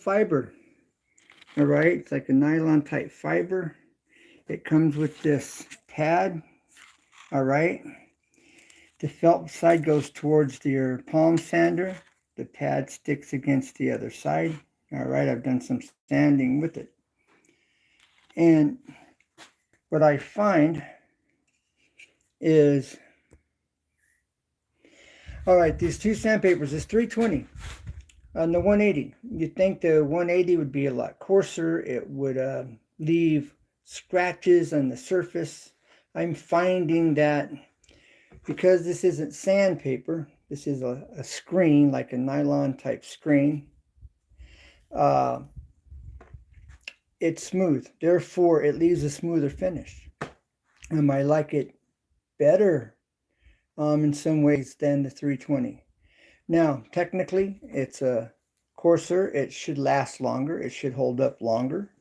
fiber. All right, it's like a nylon type fiber. It comes with this pad. All right, the felt side goes towards your palm sander. The pad sticks against the other side. All right, I've done some sanding with it. And what I find is, all right, these two sandpapers, it's 320 on the 180. You'd think the 180 would be a lot coarser. It would leave scratches on the surface. I'm finding that because this isn't sandpaper, this is a screen, like a nylon type screen, it's smooth. Therefore, it leaves a smoother finish. I like it better in some ways than the 320. Now, technically, it's a coarser. It should last longer. It should hold up longer.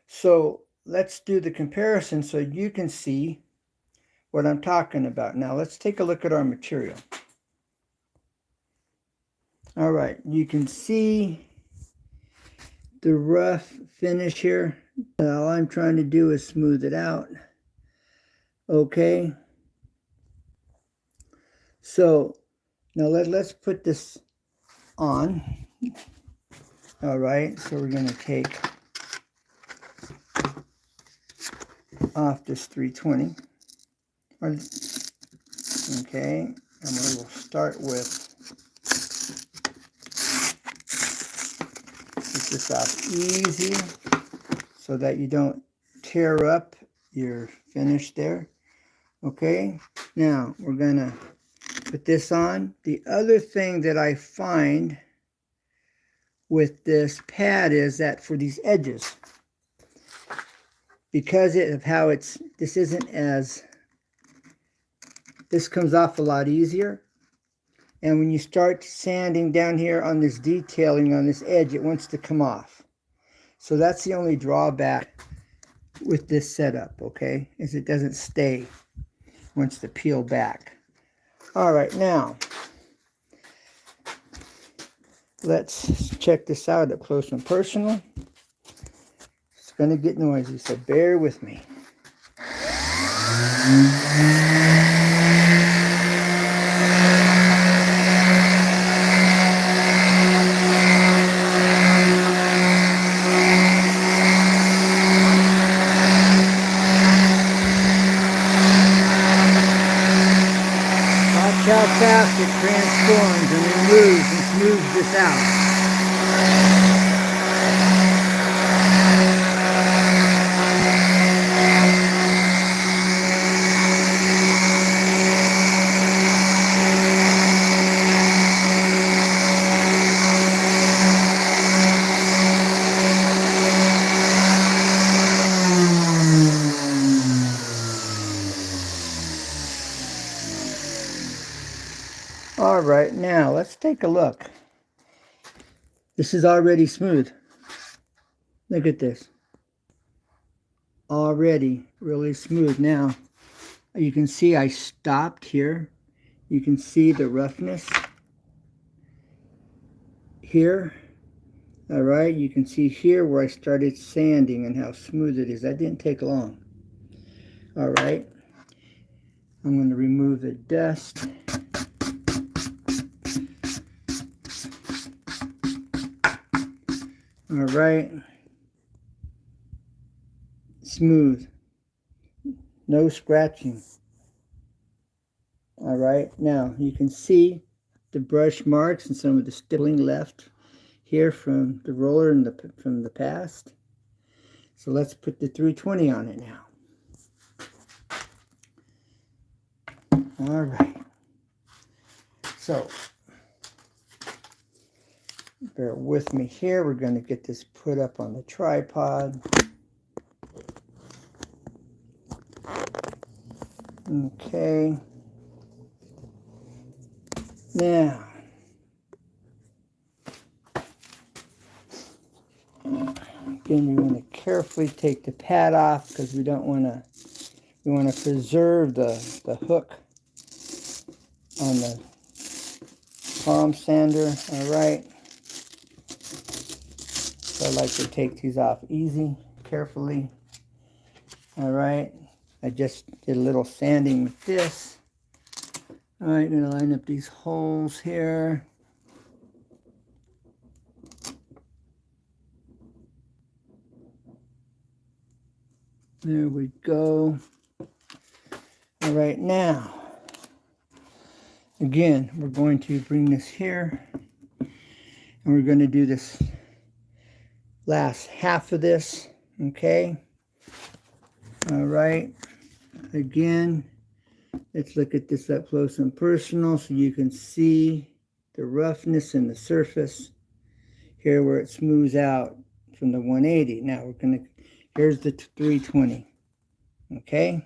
So let's do the comparison so you can see what I'm talking about. Now, let's take a look at our material. All right, you can see the rough finish here. All I'm trying to do is smooth it out. Okay. So now let's put this on. All right, so we're going to take off this 320. Okay, and we will start with, get this off easy so that you don't tear up your finish there. Okay, now we're going to put this on. The other thing that I find with this pad is that for these edges, because of how this comes off a lot easier. And when you start sanding down here on this detailing on this edge, it wants to come off. So that's the only drawback with this setup, okay, is it doesn't stay. It wants to peel back. All right, now let's check this out up close and personal. It's going to get noisy, so bear with me. Watch how fast it transforms and removes and smooths this out. All right, now let's take a look. This is already smooth. Look at this. Already really smooth. Now, you can see I stopped here. You can see the roughness here. All right, you can see here where I started sanding and how smooth it is. That didn't take long. All right, I'm going to remove the dust. All right, smooth, no scratching. All right, now you can see the brush marks and some of the stippling left here from the roller and from the past. So let's put the 320 on it now. All right, so bear with me here. We're going to get this put up on the tripod. Okay. Now, again, you want to carefully take the pad off because we want to preserve the hook on the palm sander. All right. So I like to take these off easy, carefully. All right, I just did a little sanding with this. All right, I'm gonna line up these holes here. There we go. All right, now, again, we're going to bring this here, and we're going to do this last half of this, okay? All right, again, let's look at this up close and personal so you can see the roughness in the surface here where it smooths out from the 180. Now we're going to, here's the 320, okay?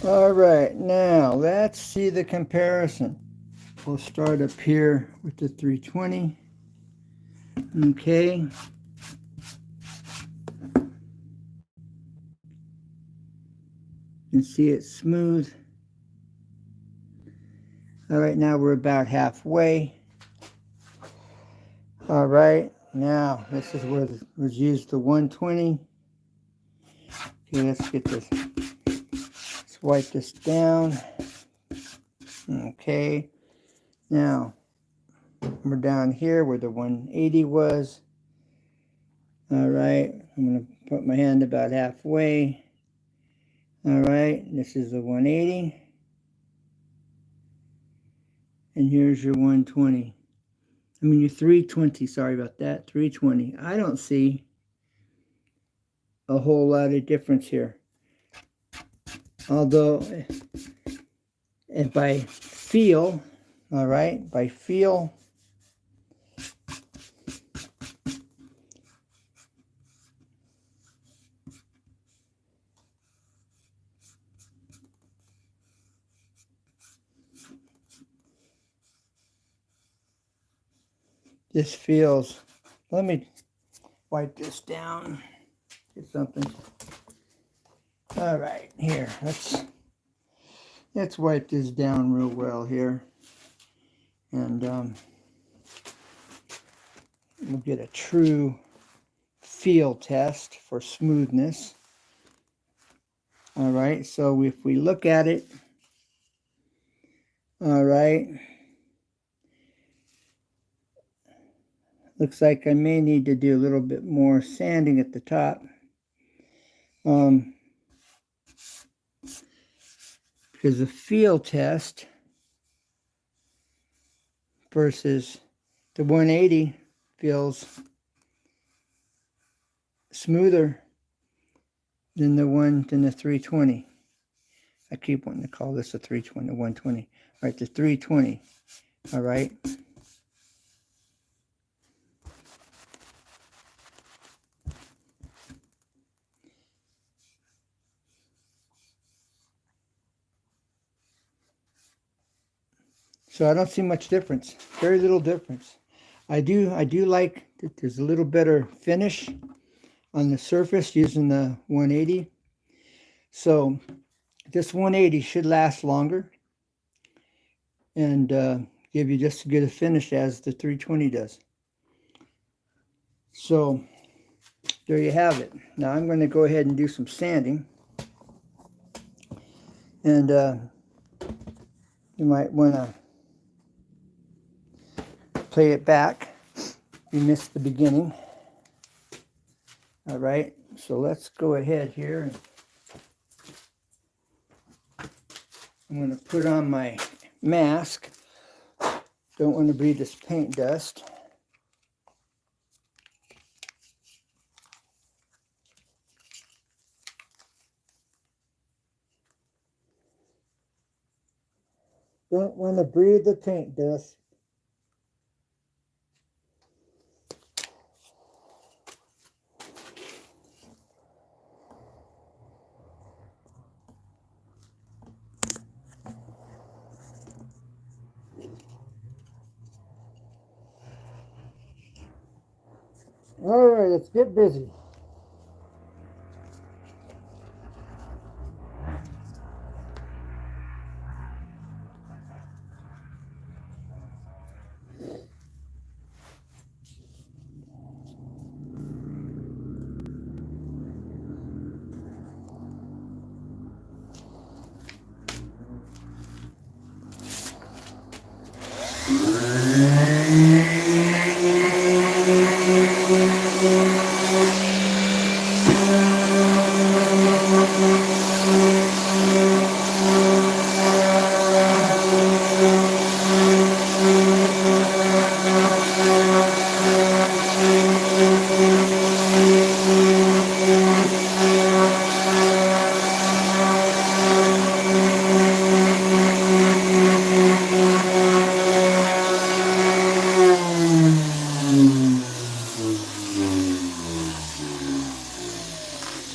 All right, now let's see the comparison. We'll start up here with the 320. Okay. You can see it's smooth. All right, now we're about halfway. All right, now this is where was used the 120. Okay, let's get this. Let's wipe this down. Okay, now we're down here where the 180 was. All right, I'm going to put my hand about halfway. All right, this is the 180. And here's your 120. I mean, your 320, sorry about that, 320. I don't see a whole lot of difference here. Although, if I feel, all right, by feel, this feels, let me wipe this down, get something. All right, here, let's wipe this down real well here. And we'll get a true feel test for smoothness. All right, so if we look at it, all right, looks like I may need to do a little bit more sanding at the top. Because the feel test versus the 180 feels smoother than the 320. I keep wanting to call this a 320, 120. All right, the 320. All right. So I don't see much difference. Very little difference. I do like that there's a little better finish on the surface using the 180. So this 180 should last longer and give you just as good a finish as the 320 does. So there you have it. Now I'm going to go ahead and do some sanding. And you might want to play it back if you missed the beginning. All right, So let's go ahead here. I'm going to put on my mask. Don't want to breathe this paint dust. Don't want to breathe the paint dust. All right, let's get busy.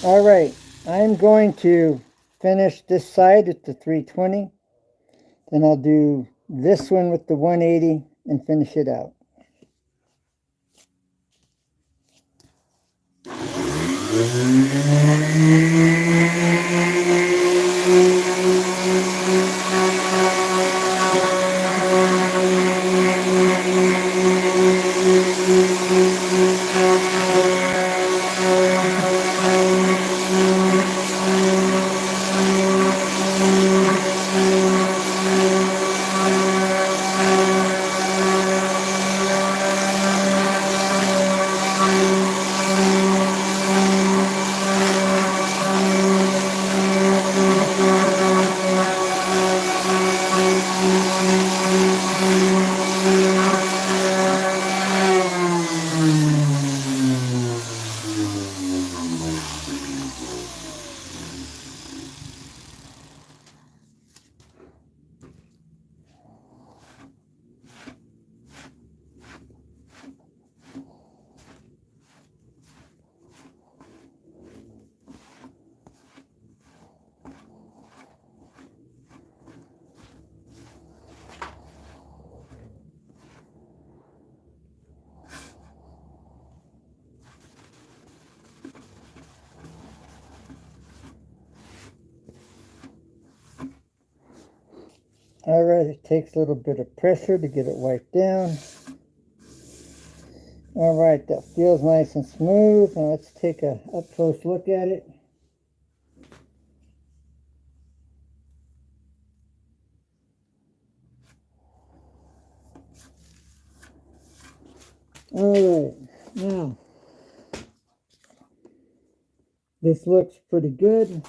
All right, I'm going to finish this side with the 320. Then I'll do this one with the 180 and finish it out. All right, it takes a little bit of pressure to get it wiped down. All right, that feels nice and smooth. Now let's take a up close look at it. All right, now this looks pretty good.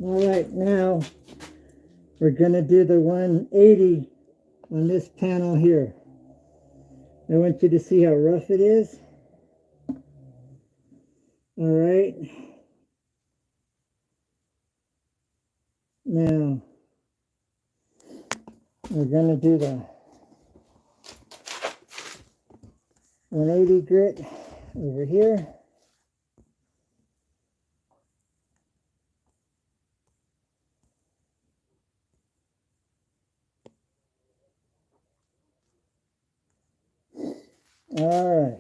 All right, now we're going to do the 180 on this panel here. I want you to see how rough it is. All right. Now, we're going to do the 180 grit over here. All right.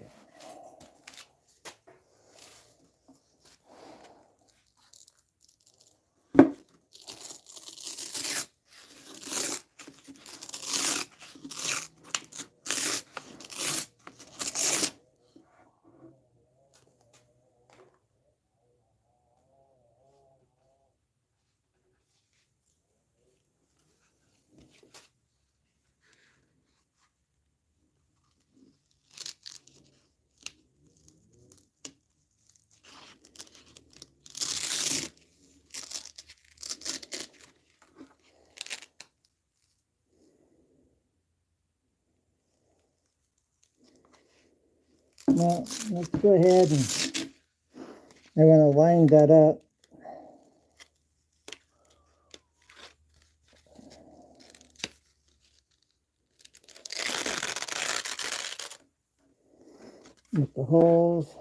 Now, let's go ahead and I want to line that up. With the holes.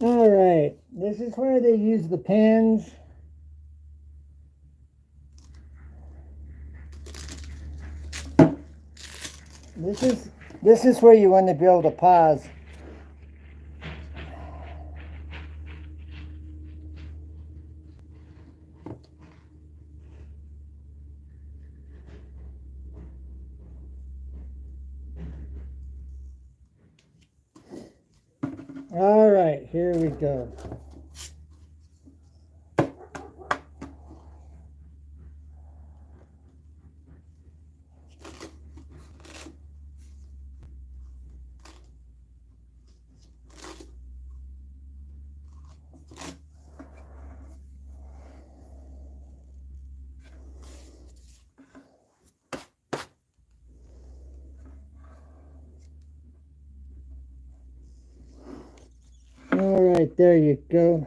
All right, this is where they use the pins. This is where you want to be able to pause. All right, here we go. All right, there you go.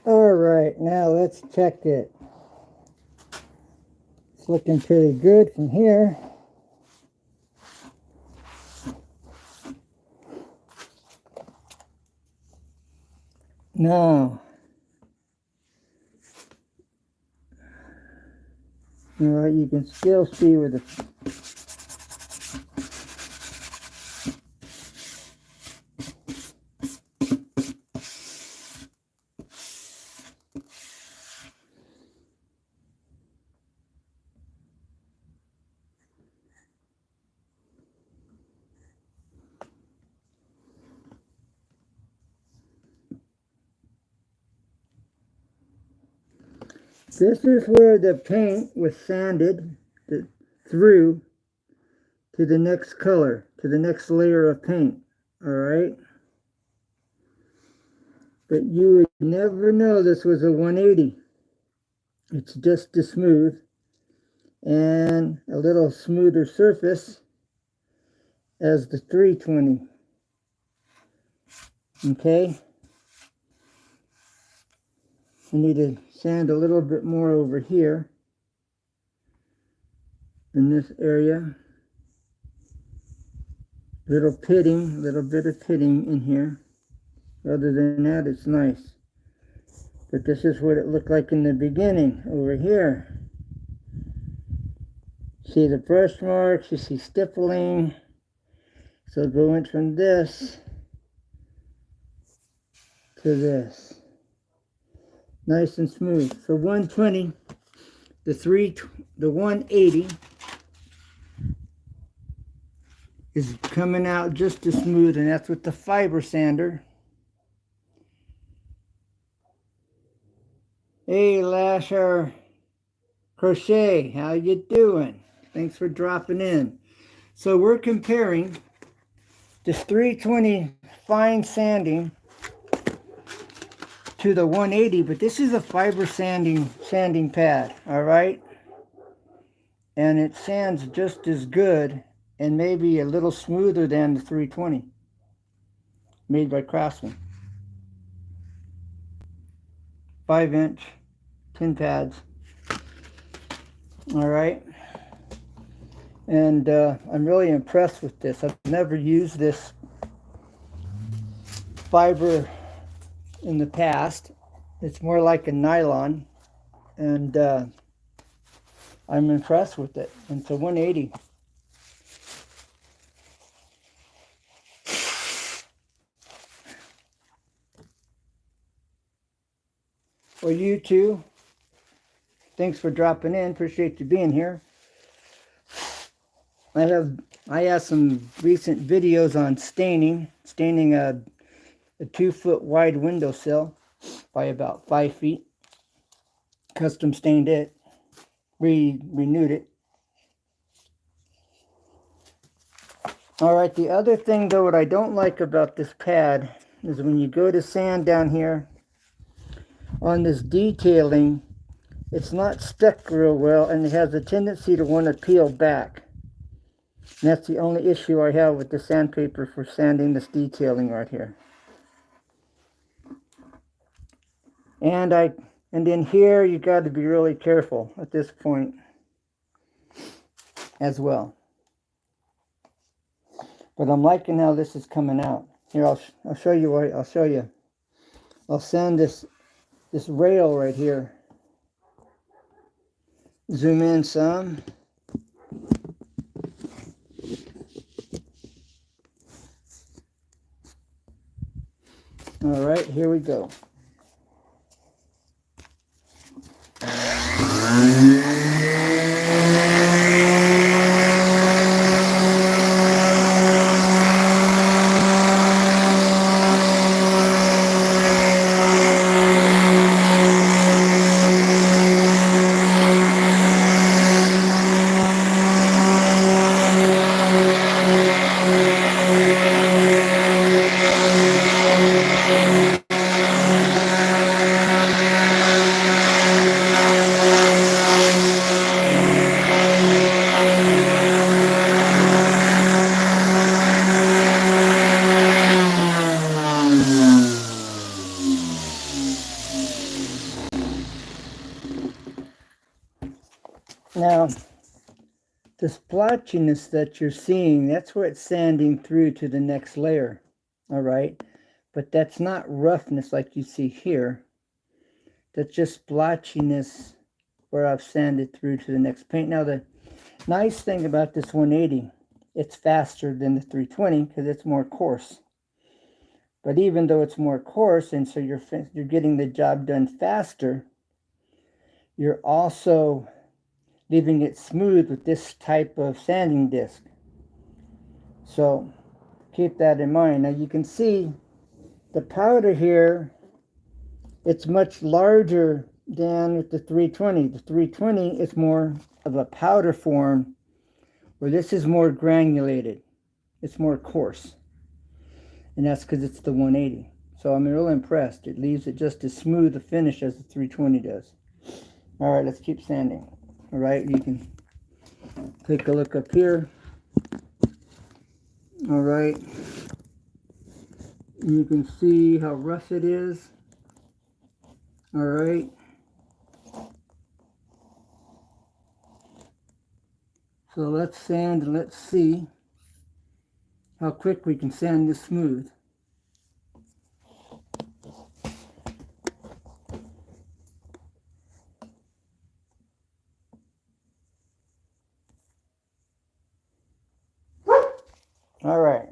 All right, now let's check it. It's looking pretty good from here. Now, all right, you can still see where the this is where the paint was sanded through to the next color, to the next layer of paint. All right. But you would never know this was a 180. It's just as smooth and a little smoother surface as the 320. Okay. I need to sand a little bit more over here in this area. Little bit of pitting in here. Other than that, it's nice. But this is what it looked like in the beginning over here. See the brush marks, you see stippling. So it went from this to this. Nice and smooth. So 120, the 180 is coming out just as smooth, and that's with the fiber sander. Hey Lasher Crochet, how you doing? Thanks for dropping in. So we're comparing this 320 fine sanding to the 180, but this is a fiber sanding pad, all right? And it sands just as good and maybe a little smoother than the 320 made by Craftsman. 5-inch tin pads. All right. And I'm really impressed with this. I've never used this fiber in the past. It's more like a nylon, and I'm impressed with it. And it's a 180. Well, you too. Thanks for dropping in. Appreciate you being here. I have some recent videos on staining a 2-foot wide windowsill by about 5 feet. Custom stained it, renewed it. All right, the other thing though, what I don't like about this pad is when you go to sand down here on this detailing, it's not stuck real well, and it has a tendency to want to peel back. And that's the only issue I have with the sandpaper for sanding this detailing right here. And then here you got to be really careful at this point as well. But I'm liking how this is coming out. Here, I'll show you what I'll show you. I'll sand this rail right here. Zoom in some. All right, here we go. Now, the splotchiness that you're seeing, that's where it's sanding through to the next layer, all right? But that's not roughness like you see here. That's just splotchiness where I've sanded through to the next paint. Now, the nice thing about this 180, it's faster than the 320 because it's more coarse. But even though it's more coarse, and so you're getting the job done faster, you're also leaving it smooth with this type of sanding disc. So keep that in mind. Now you can see the powder here, it's much larger than with the 320. The 320 is more of a powder form, where this is more granulated. It's more coarse. And that's because it's the 180. So I'm really impressed. It leaves it just as smooth a finish as the 320 does. All right, let's keep sanding. All right, you can take a look up here. All right, you can see how rough it is. All right, So let's sand and let's see how quick we can sand this smooth. All right.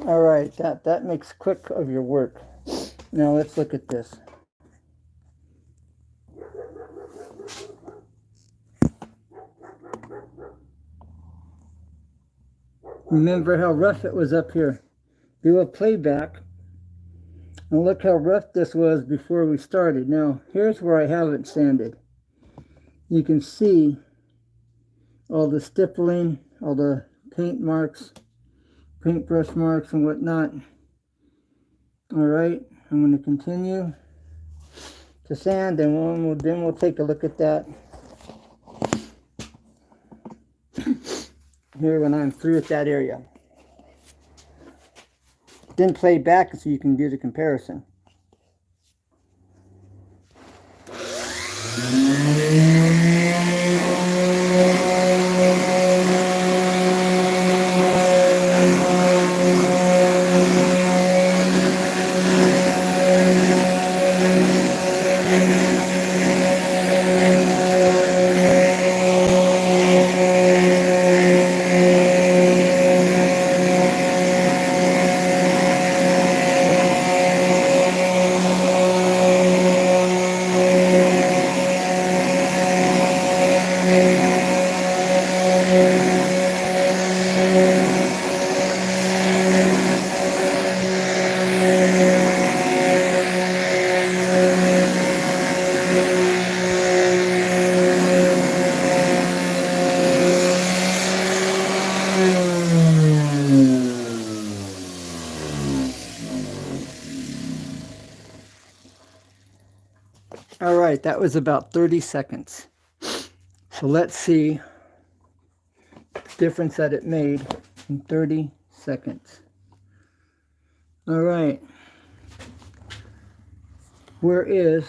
All right, that makes quick of your work. Now let's look at this. Remember how rough it was up here. Do a playback and look how rough this was before we started. Now here's where I haven't sanded. You can see all the stippling, all the paint marks, paintbrush marks and whatnot. All right, I'm going to continue to sand, and then we'll take a look at that here when I'm through with that area. Then play back so you can do the comparison. All right, that was about 30 seconds. So let's see the difference that it made in 30 seconds. All right. Where is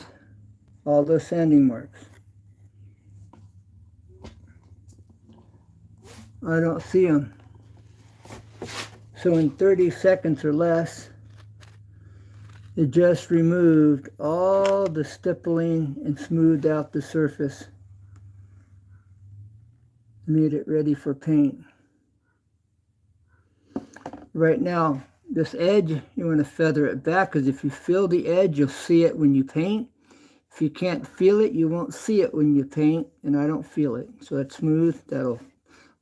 all those sanding marks? I don't see them. So in 30 seconds or less, it just removed all the stippling and smoothed out the surface. Made it ready for paint. Right now, this edge, you want to feather it back, because if you feel the edge, you'll see it when you paint. If you can't feel it, you won't see it when you paint, and I don't feel it. So that's smooth. That'll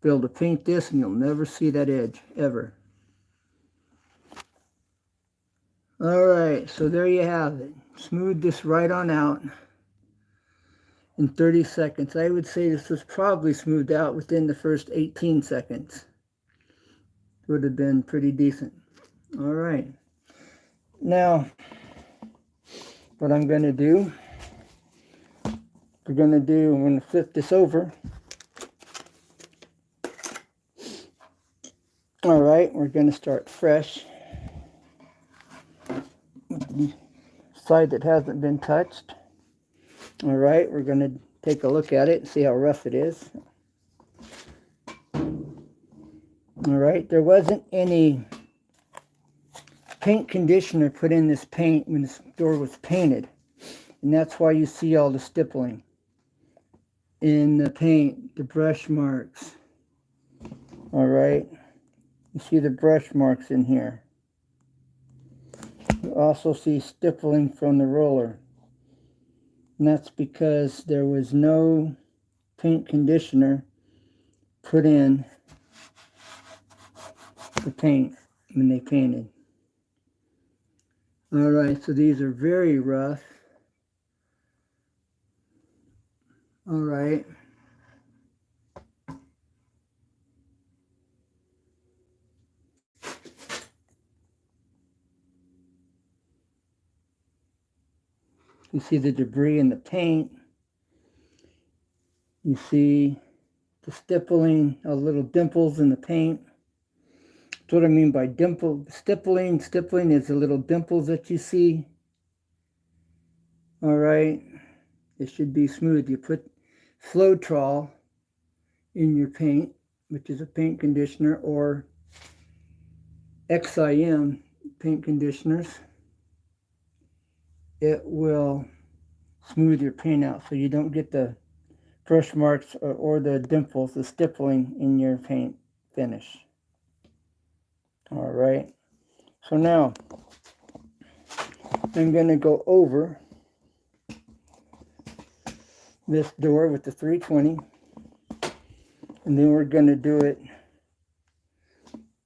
be able to paint this, and you'll never see that edge, ever. All right, so there you have it. Smooth this right on out in 30 seconds. I would say this was probably smoothed out within the first 18 seconds. Would have been pretty decent. All right. Now, what I'm going to do, I'm going to flip this over. All right, we're going to start fresh. The side that hasn't been touched. All right, we're going to take a look at it and see how rough it is. All right, there wasn't any paint conditioner put in this paint when this door was painted, and that's why you see all the stippling in the paint, the brush marks, All right. You see the brush marks in here. You also see stippling from the roller. And that's because there was no paint conditioner put in the paint when they painted. All right, so these are very rough. All right. You see the debris in the paint. You see the stippling, little dimples in the paint. That's what I mean by dimple. Stippling is the little dimples that you see. All right. It should be smooth. You put Floetrol in your paint, which is a paint conditioner, or XIM paint conditioners. It will smooth your paint out so you don't get the brush marks or the dimples, the stippling in your paint finish. All right. So now I'm going to go over this door with the 320, and then we're going to do it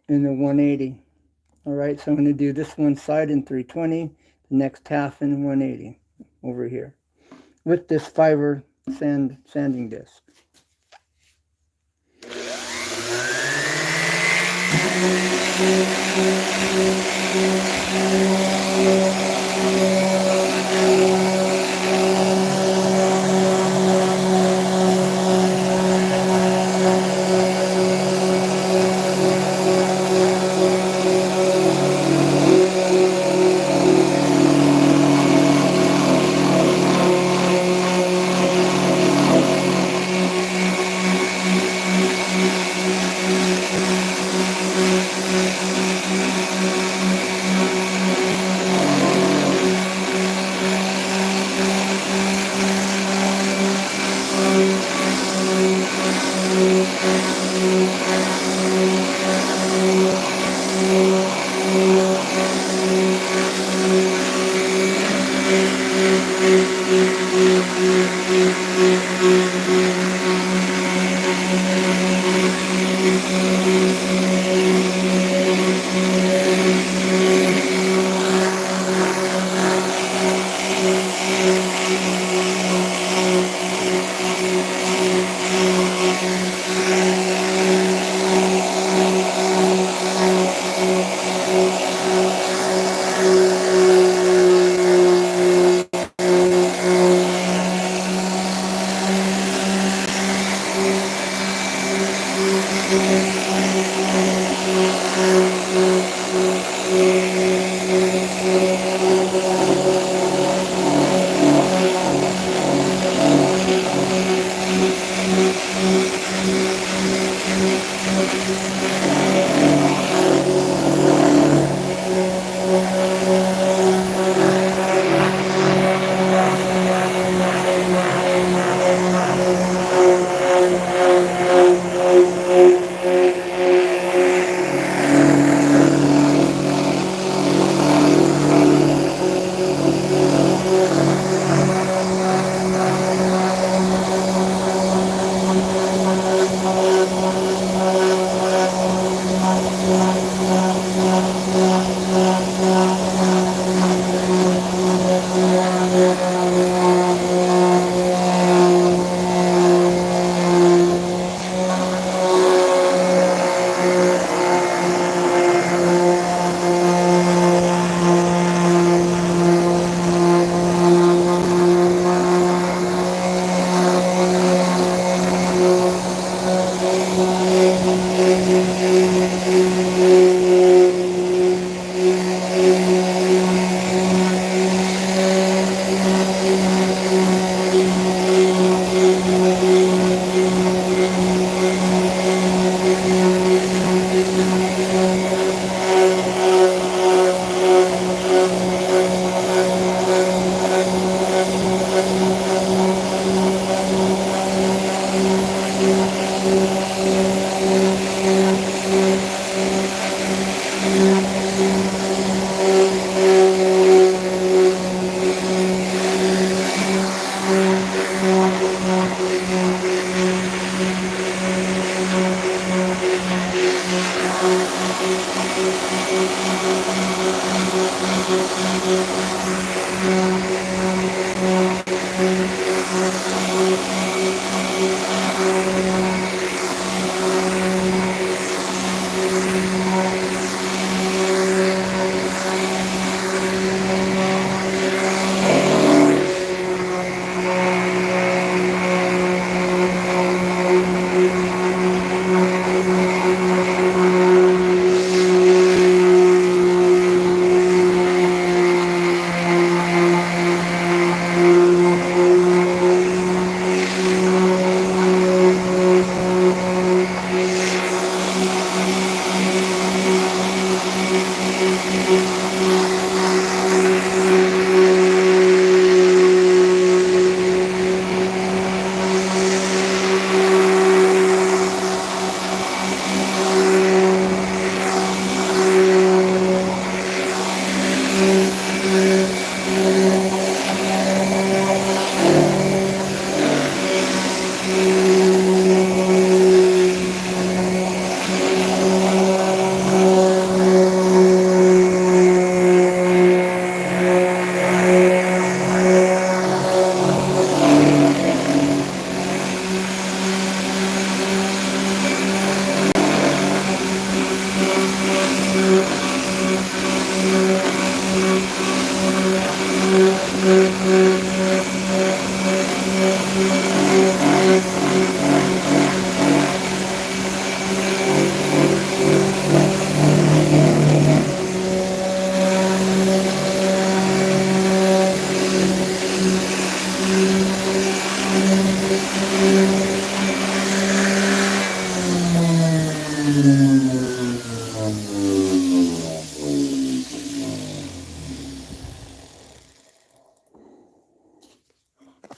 in the 180. All right, so I'm going to do this one side in 320, the next half in 180 over here with this fiber sanding disc.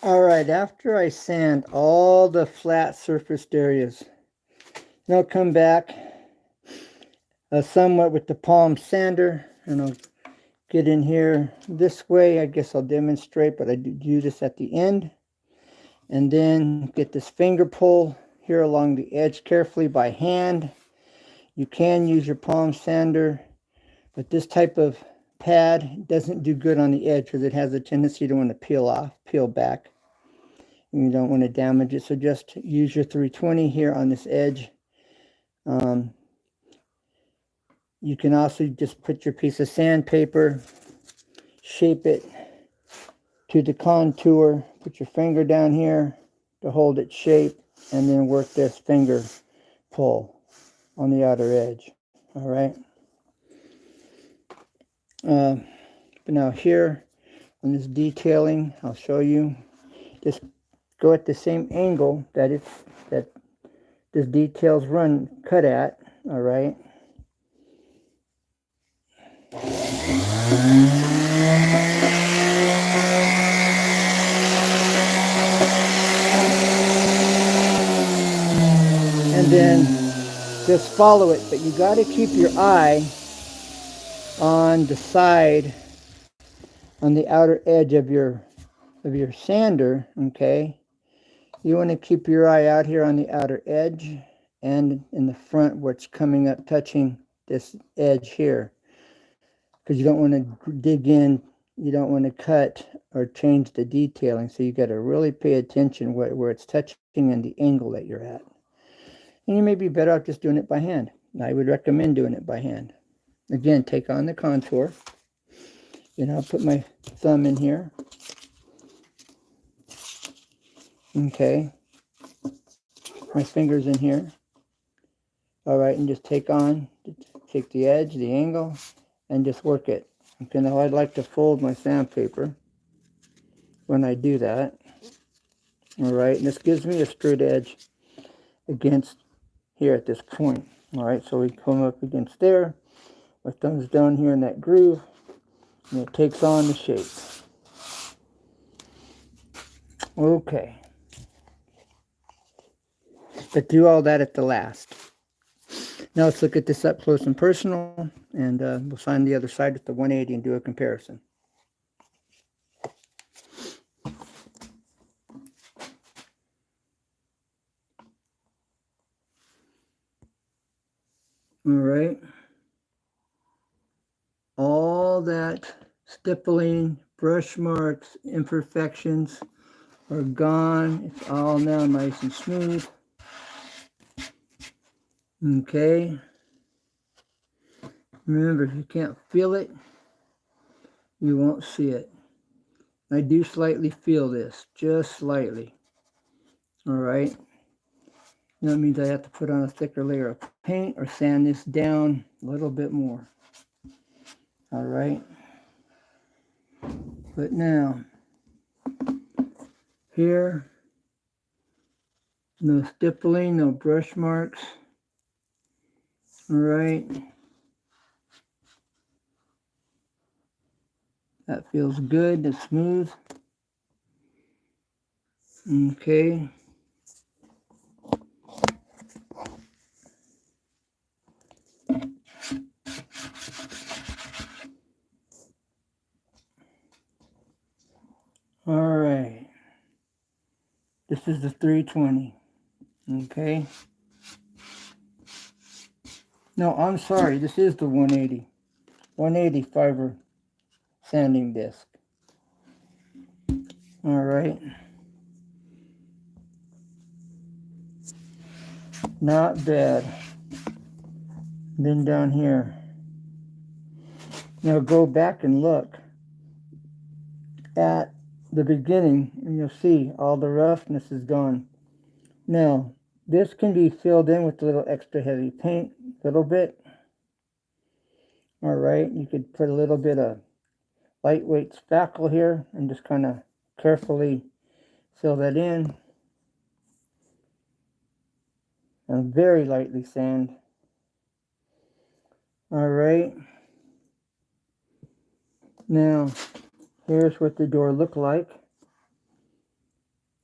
Alright, after I sand all the flat surfaced areas, then I'll come back somewhat with the palm sander, and I'll get in here this way. I guess I'll demonstrate, but I do this at the end. And then get this finger pull here along the edge carefully by hand. You can use your palm sander, but this type of pad doesn't do good on the edge because it has a tendency to want to peel back. And you don't want to damage it, so just use your 320 here on this edge. You can also just put your piece of sandpaper, shape it to the contour, put your finger down here to hold its shape, and then work this finger pull on the outer edge. All right. But now here on this detailing, I'll show you. Just go at the same angle that this details cut at. All right. And then just follow it, but you got to keep your eye on the side, on the outer edge of your sander. Okay, you want to keep your eye out here on the outer edge and in the front where it's coming up, touching this edge here, because you don't want to dig in, you don't want to cut or change the detailing. So you got to really pay attention where it's touching and the angle that you're at. And you may be better off just doing it by hand. I would recommend doing it by hand. Again, take on the contour. I'll put my thumb in here. Okay. My fingers in here. All right, and just take the edge, the angle, and just work it. Okay, now I'd like to fold my sandpaper when I do that. All right, and this gives me a straight edge against here at this point. All right, so we come up against there. My thumb's down here in that groove, and it takes on the shape. Okay. But do all that at the last. Now let's look at this up close and personal, and we'll find the other side with the 180 and do a comparison. All right. that stippling, brush marks, imperfections are gone. It's all now nice and smooth. Okay. Remember, if you can't feel it, you won't see it. I do slightly feel this, just slightly. All right. That means I have to put on a thicker layer of paint or sand this down a little bit more. All right. But now, here, no stippling, no brush marks. All right. That feels good, it's smooth. Okay. All right. This is the 320. Okay. No, I'm sorry. This is the 180. 180 fiber sanding disc. All right. Not bad. Then down here. Now go back and look at the beginning and you'll see all the roughness is gone. Now, this can be filled in with a little extra heavy paint, a little bit. All right, you could put a little bit of lightweight spackle here and just kind of carefully fill that in. And very lightly sand. All right. Now, here's what the door looked like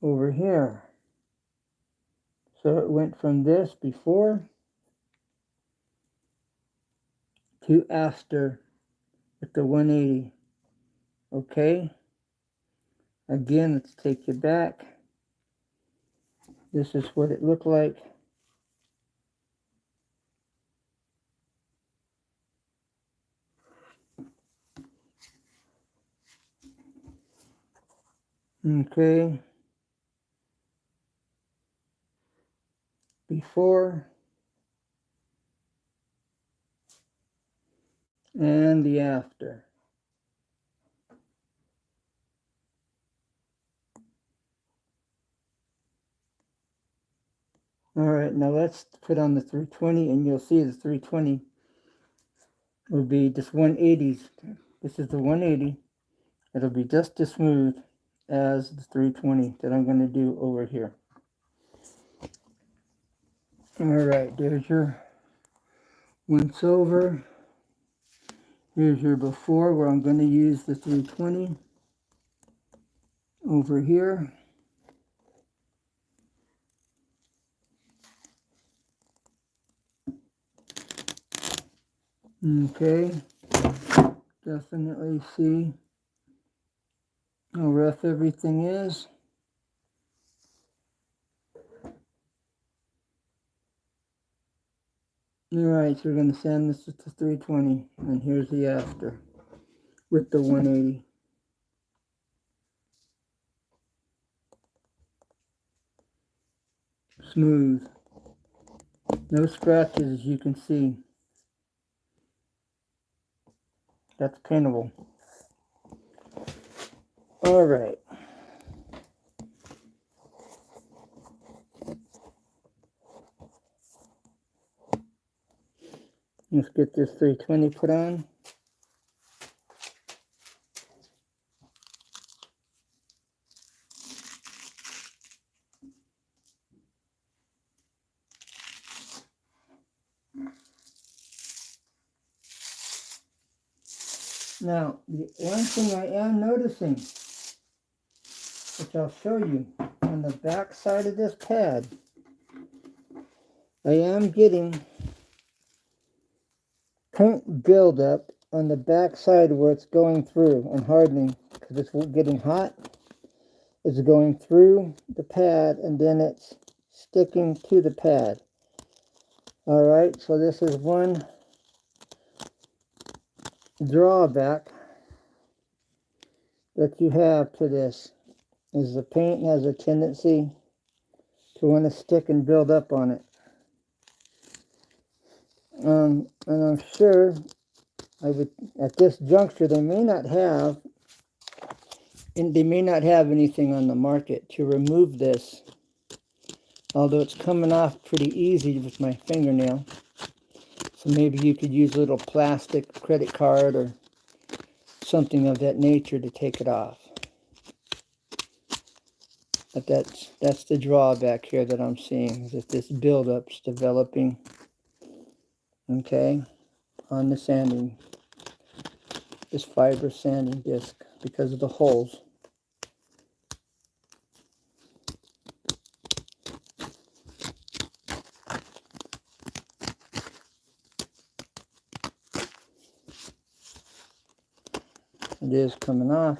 over here. So it went from this before to after with the 180. Okay. Again, let's take you back. This is what it looked like. Okay. Before and the after. All right, now let's put on the 320 and you'll see the 320 will be just 180s. This is the 180. It'll be just as smooth as the 320 that I'm going to do over here. All right, there's your once over. Here's your before where I'm going to use the 320 over here. Okay, definitely see how rough everything is. Alright, so we're going to sand this with the 320, and here's the after with the 180. Smooth. No scratches, as you can see. That's paintable. Alright. Let's get this 320 put on. Now, the one thing I am noticing, which I'll show you, on the back side of this pad, I am getting paint buildup on the back side where it's going through and hardening because it's getting hot. It's going through the pad and then it's sticking to the pad. Alright, so this is one drawback that you have to this is the paint has a tendency to want to stick and build up on it. And I'm sure at this juncture they may not have anything on the market to remove this, although it's coming off pretty easy with my fingernail. So maybe you could use a little plastic credit card or something of that nature to take it off. But that's the drawback here that I'm seeing, is that this buildup's developing, okay, on the sanding, this fiber sanding disc, because of the holes. It is coming off.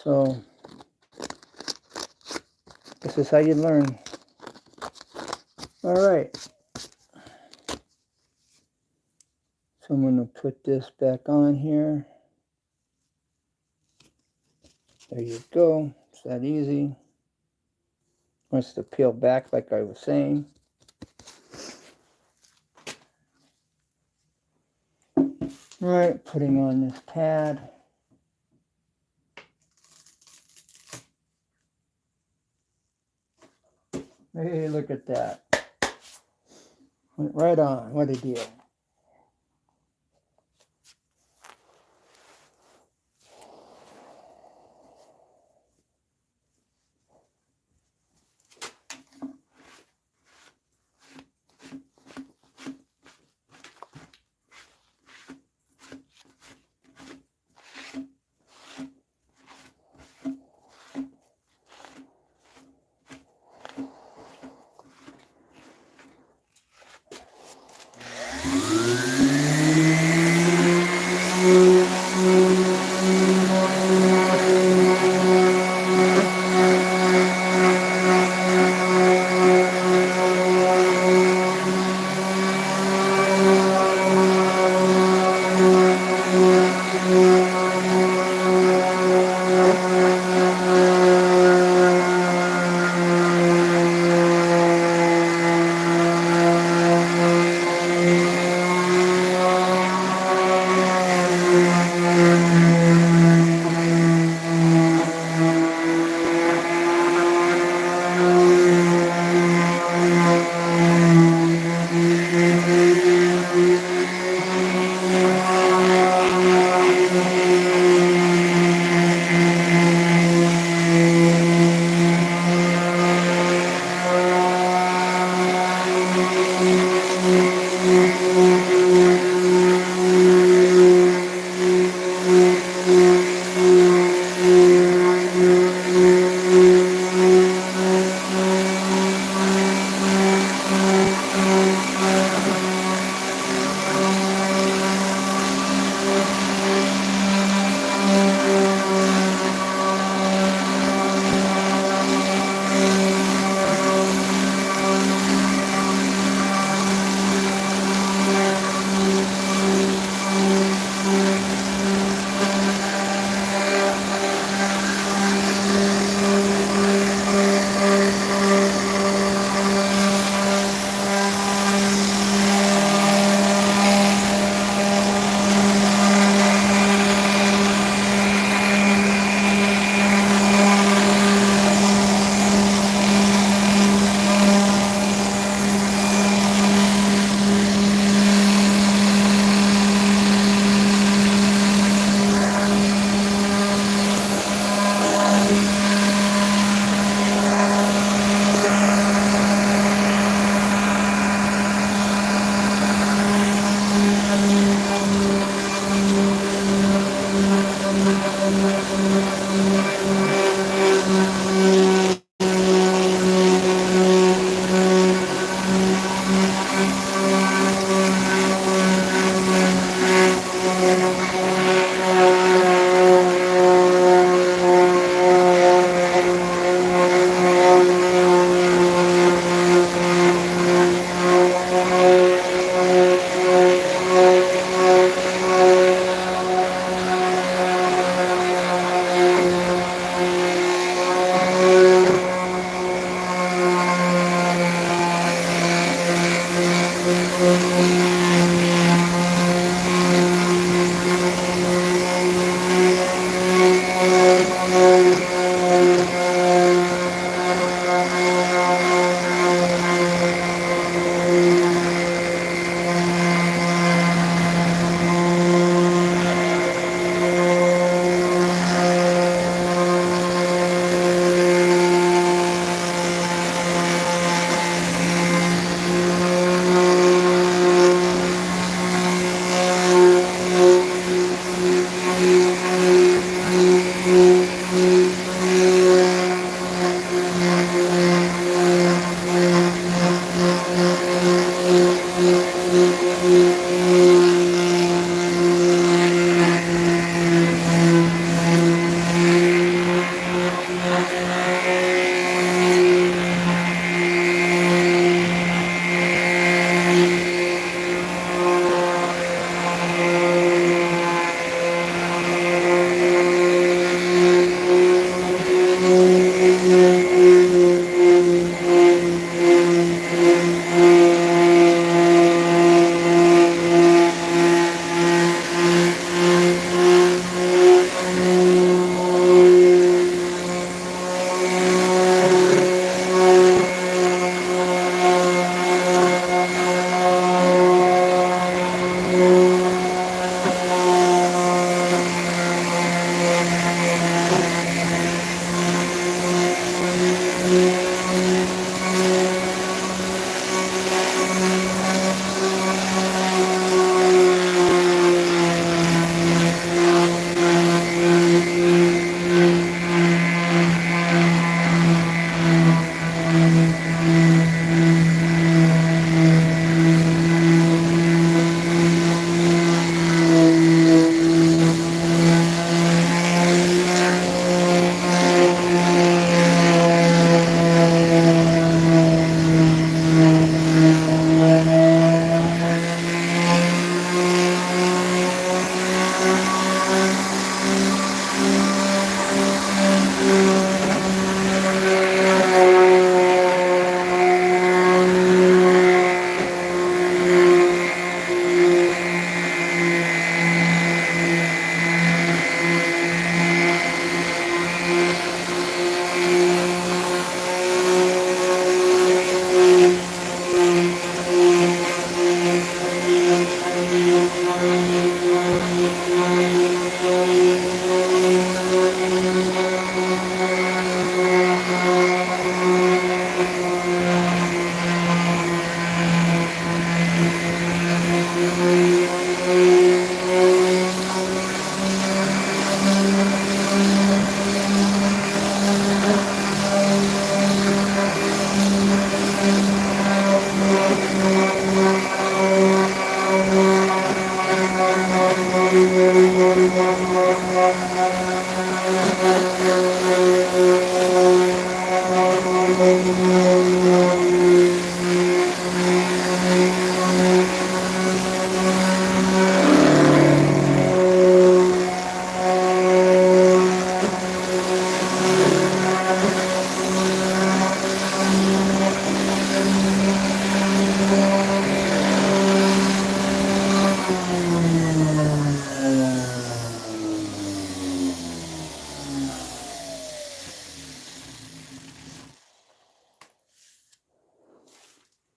So this is how you learn. All right. So I'm going to put this back on here. There you go. It's that easy. Wants to peel back like I was saying. All right, putting on this pad. Hey, look at that. Went right on. What a deal.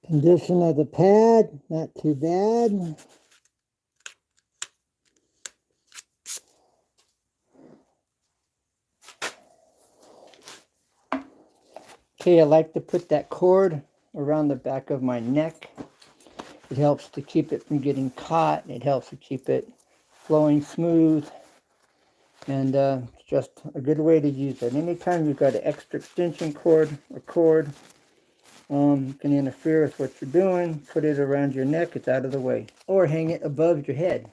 Condition of the pad, not too bad. Okay, I like to put that cord around the back of my neck. It helps to keep it from getting caught. It helps to keep it flowing smooth. And it's just a good way to use it. Anytime you've got an extra extension cord or cord, can interfere with what you're doing, put it around your neck, it's out of the way. Or hang it above your head.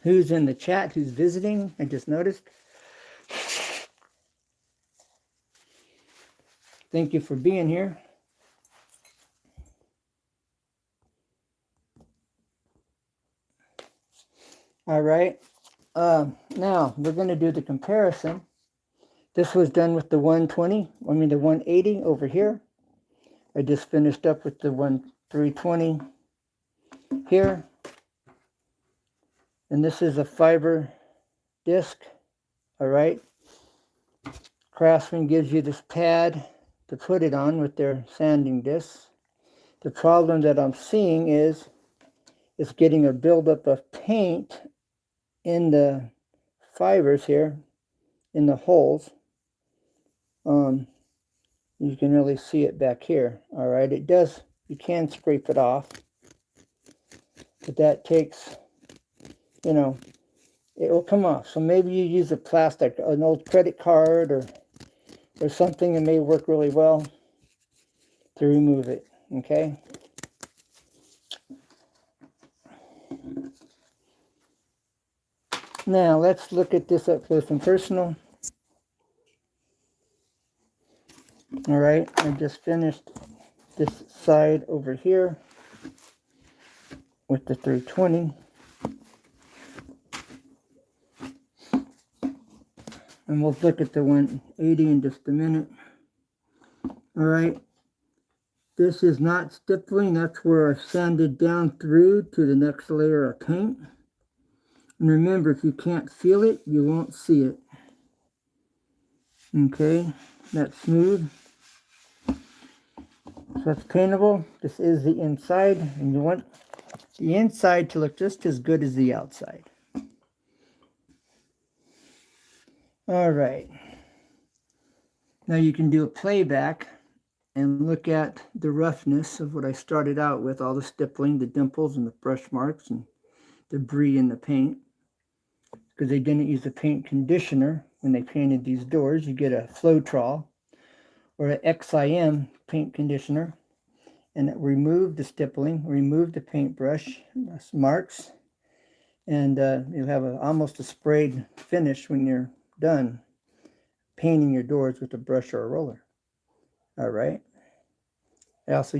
Who's in the chat? Who's visiting? I just noticed. Thank you for being here. All right. Now we're going to do the comparison. This was done with the 180 over here. I just finished up with the 320 here. And this is a fiber disc. All right. Craftsman gives you this pad to put it on with their sanding discs. The problem that I'm seeing is it's getting a buildup of paint in the fibers here, in the holes. You can really see it back here. All right, it does, you can scrape it off, but that takes, you know, it will come off. So maybe you use a plastic, an old credit card or something that may work really well to remove it, okay? Now let's look at this up close and personal. All right, I just finished this side over here with the 320. And we'll look at the 180 in just a minute. All right, this is not stippling. That's where I sanded down through to the next layer of paint. And remember, if you can't feel it, you won't see it. Okay, that's smooth. So that's paintable. This is the inside, and you want the inside to look just as good as the outside. All right. Now you can do a playback and look at the roughness of what I started out with, all the stippling, the dimples, and the brush marks, and debris in the paint. Because they didn't use a paint conditioner when they painted these doors. You get a Floetrol or an XIM paint conditioner, and it removed the stippling, removed the paintbrush marks, and you'll have almost a sprayed finish when you're done painting your doors with a brush or a roller. All right. I also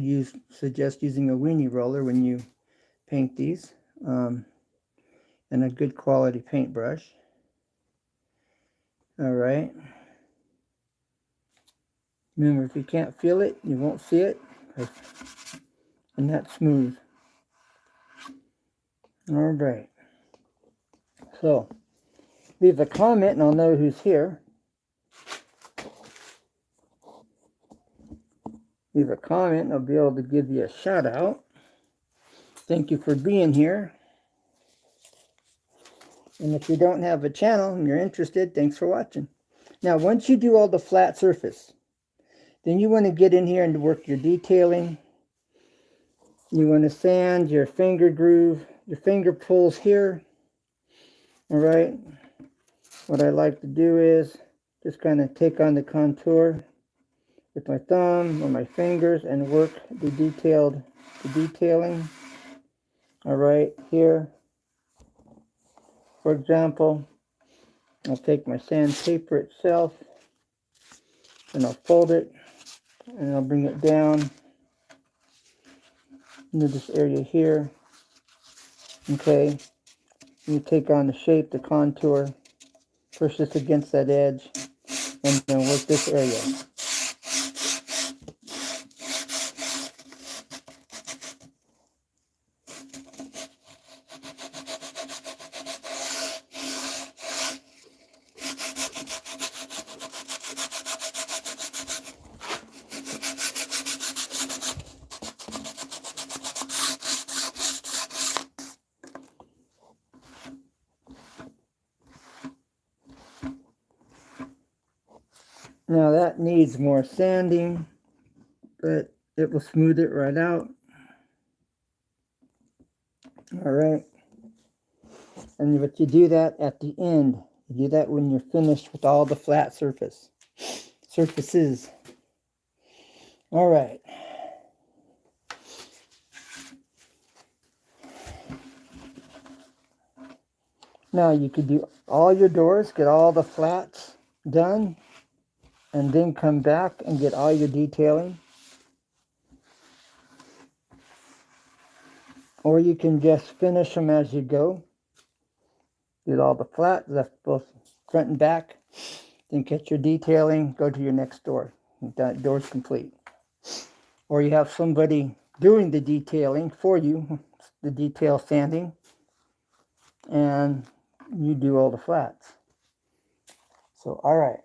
suggest using a weenie roller when you paint these, and a good quality paintbrush. All right. Remember, if you can't feel it, you won't see it. And that's smooth. All right. So, leave a comment and I'll know who's here. Leave a comment and I'll be able to give you a shout out. Thank you for being here. And if you don't have a channel and you're interested, thanks for watching. Now, once you do all the flat surface, then you want to get in here and work your detailing. You want to sand your finger groove, your finger pulls here. All right. What I like to do is just kind of take on the contour with my thumb or my fingers and work the detailing. All right, here, for example, I'll take my sandpaper itself and I'll fold it and I'll bring it down into this area here. Okay, you take on the shape, the contour, push this against that edge, and then work this area. Now that needs more sanding, but it will smooth it right out. All right. And but you do that at the end. You do that when you're finished with all the flat surfaces. All right. Now you could do all your doors, get all the flats done, and then come back and get all your detailing. Or you can just finish them as you go. Get all the flats, left both front and back. Then get your detailing, go to your next door. That door's complete. Or you have somebody doing the detailing for you, the detail sanding, and you do all the flats. So, all right.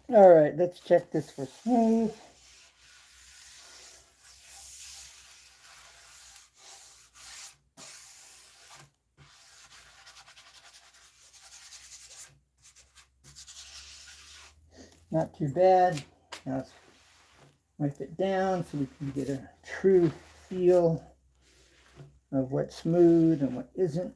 All right, let's check this for smooth. Not too bad. Now let's wipe it down so we can get a true feel of what's smooth and what isn't.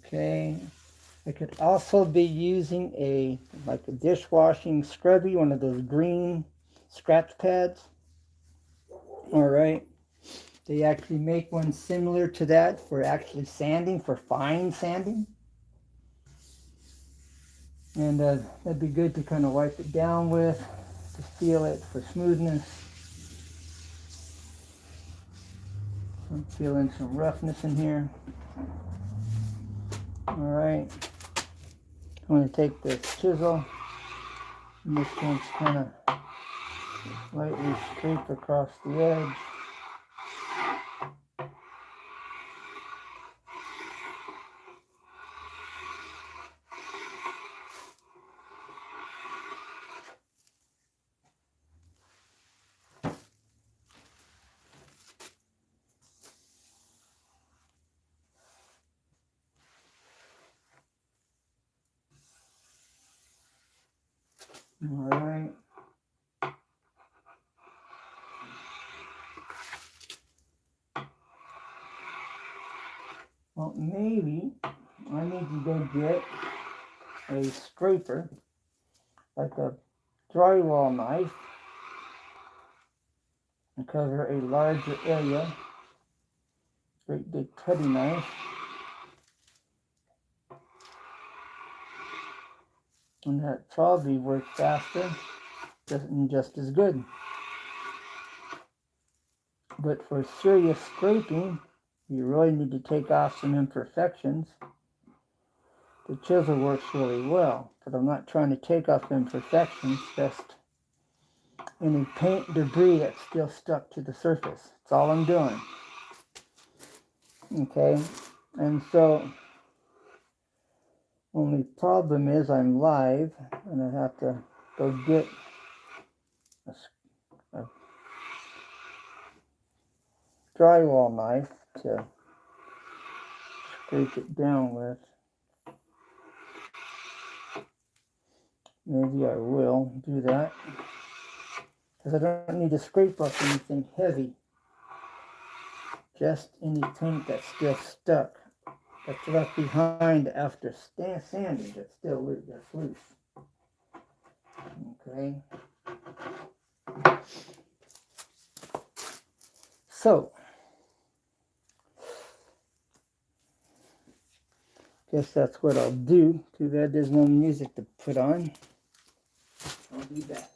Okay. I could also be using a dishwashing scrubby, one of those green scratch pads. All right. They actually make one similar to that for actually sanding, for fine sanding. And that'd be good to kind of wipe it down with, to feel it for smoothness. I'm feeling some roughness in here. All right. I'm going to take this chisel and just kind of lightly scrape across the edge. All right. Well, maybe I need to go get a scraper, like a drywall knife, and cover a larger area. Great big cutting knife. And that probably works faster and just as good. But for serious scraping, you really need to take off some imperfections. The chisel works really well, but I'm not trying to take off imperfections, just any paint debris that's still stuck to the surface. That's all I'm doing. Okay, and so only problem is I'm live and I have to go get a drywall knife to scrape it down with. Maybe I will do that, because I don't need to scrape up anything heavy, just any paint that's still stuck, that's left behind after sanding, that's still loose, that's loose. Okay, so guess that's what I'll do. Too bad there's no music to put on. I'll be back.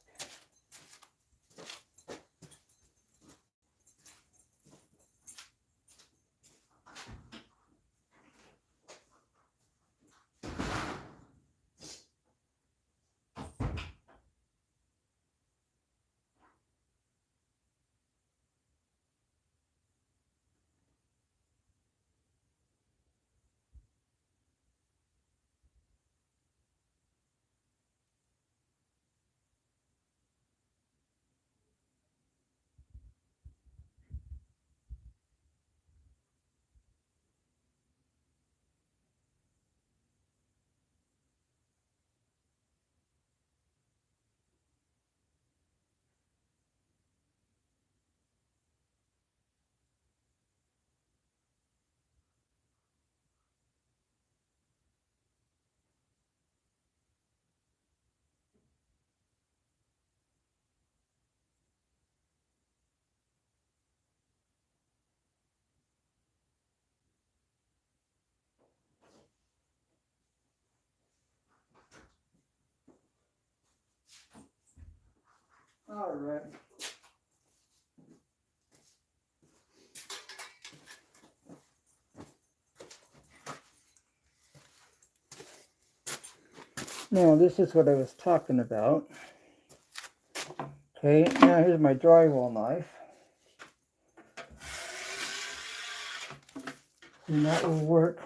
All right. Now this is what I was talking about. Okay, now here's my drywall knife. And that will work.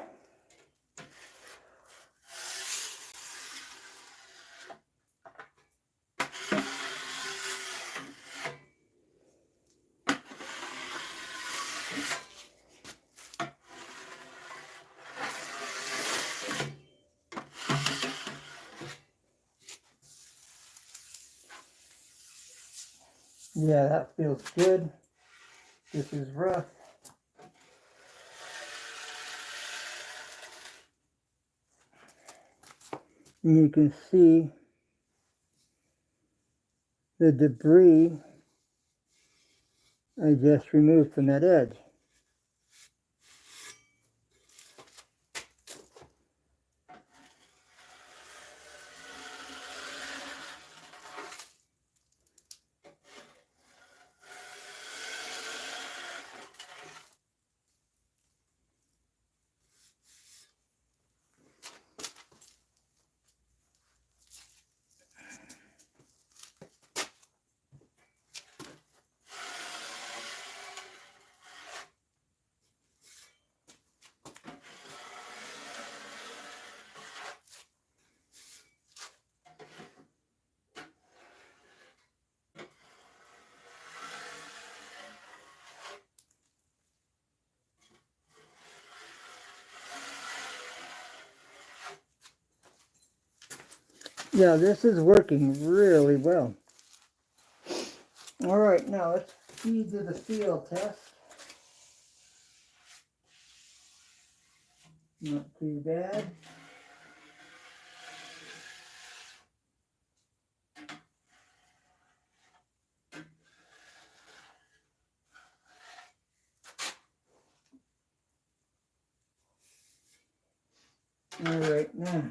Yeah, that feels good. This is rough. And you can see the debris I just removed from that edge. Yeah, this is working really well. All right, now let's feed to the field test. Not too bad. All right, now.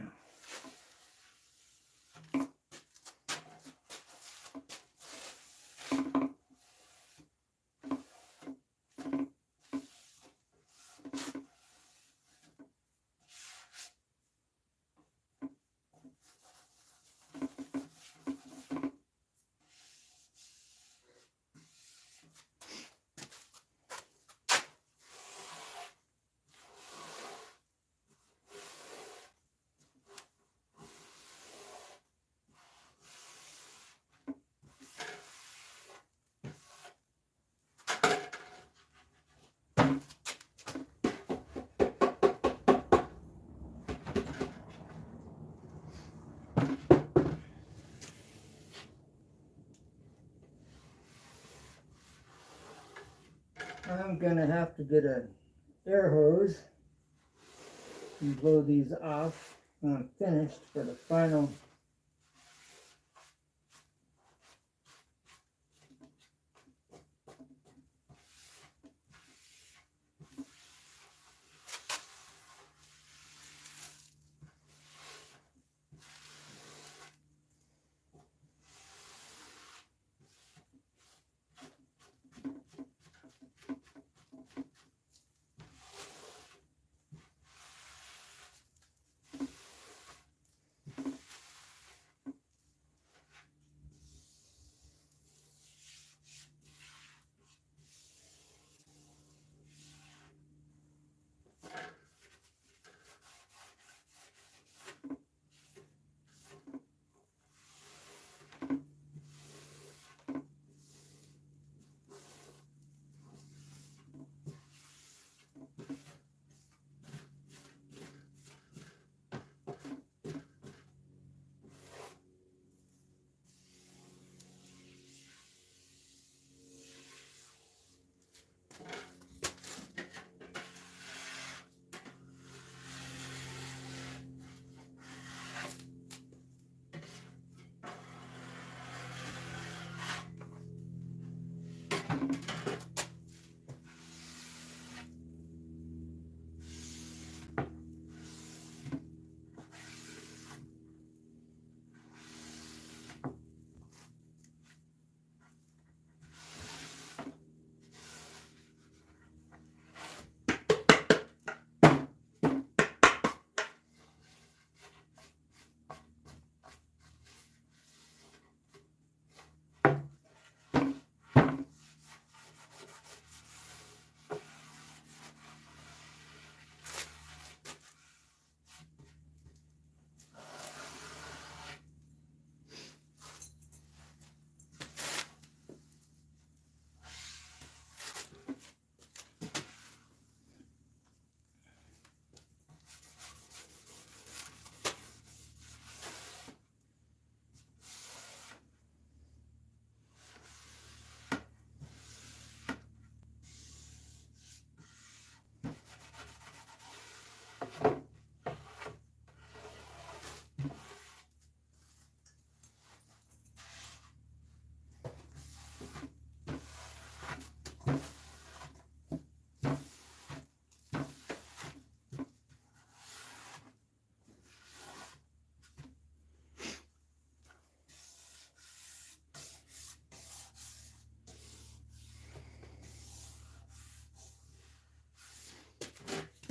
I'm gonna have to get an air hose and blow these off when I'm finished for the final.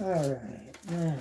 All right, now.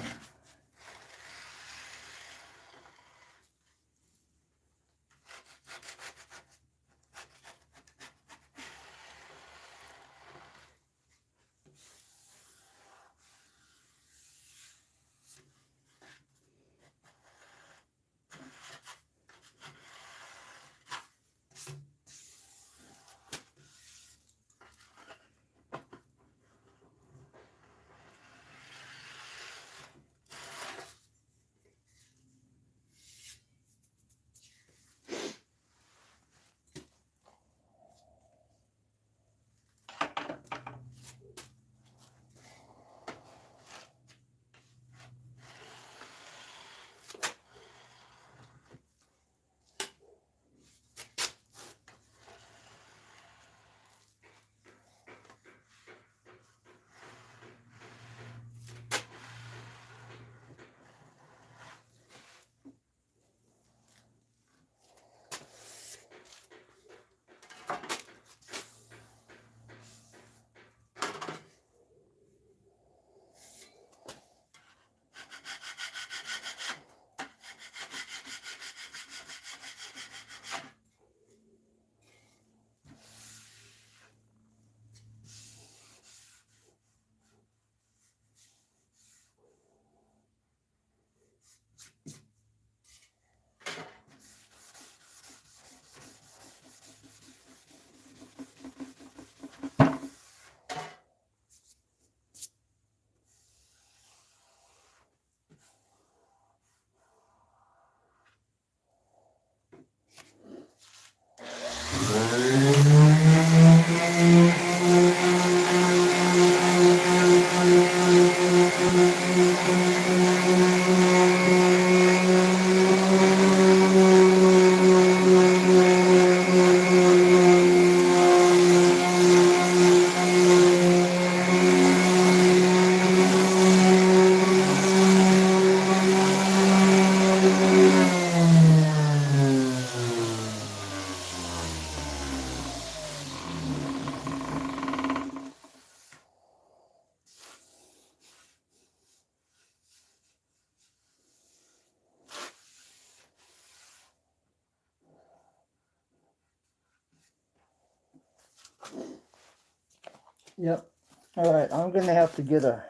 Yep. All right, I'm gonna have to get a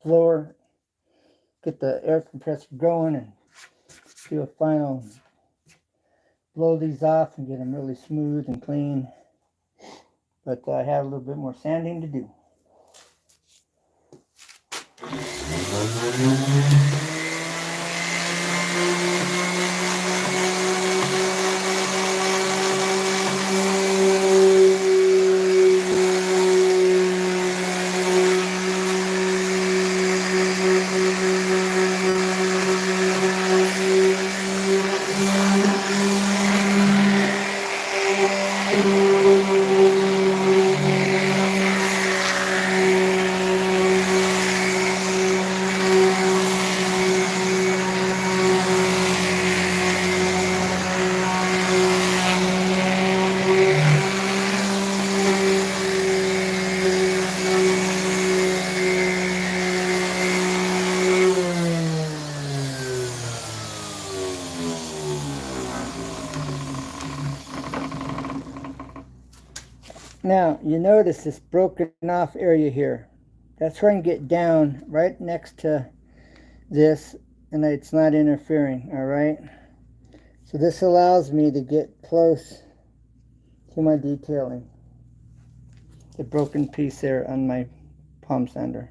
blower, get the air compressor going, and do a final blow these off and get them really smooth and clean. But I have a little bit more sanding to do. Now, you notice this broken off area here. That's where I can get down right next to this and it's not interfering, all right? So this allows me to get close to my detailing. The broken piece there on my palm sander.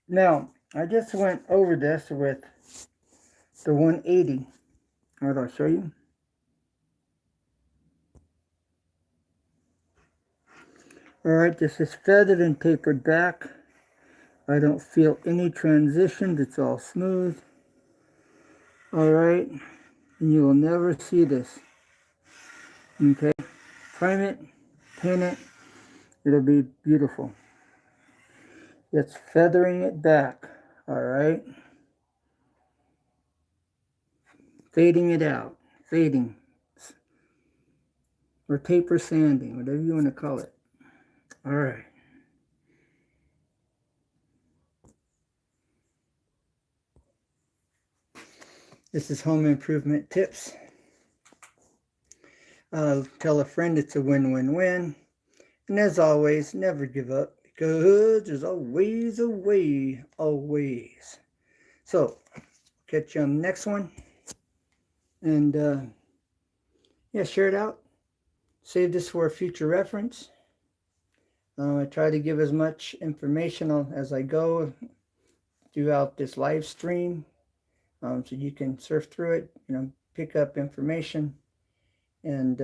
Now, I just went over this with the 180. What I'll show you. Alright, this is feathered and tapered back. I don't feel any transitions. It's all smooth. Alright, and you will never see this. Okay, prime it, paint it, it'll be beautiful. It's feathering it back. Alright, fading it out, fading, or taper sanding, whatever you want to call it. Alright. This is home improvement tips. Tell a friend it's a win-win-win. And as always, never give up because there's always a way, always. So, catch you on the next one. And yeah, share it out. Save this for a future reference. I try to give as much information as I go throughout this live stream, so you can surf through it, pick up information, and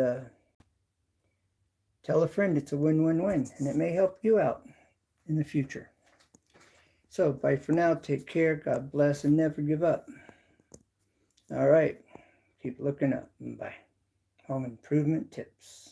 tell a friend it's a win-win-win, and it may help you out in the future. So, bye for now. Take care. God bless, and never give up. All right. Keep looking up. Bye. Home improvement tips.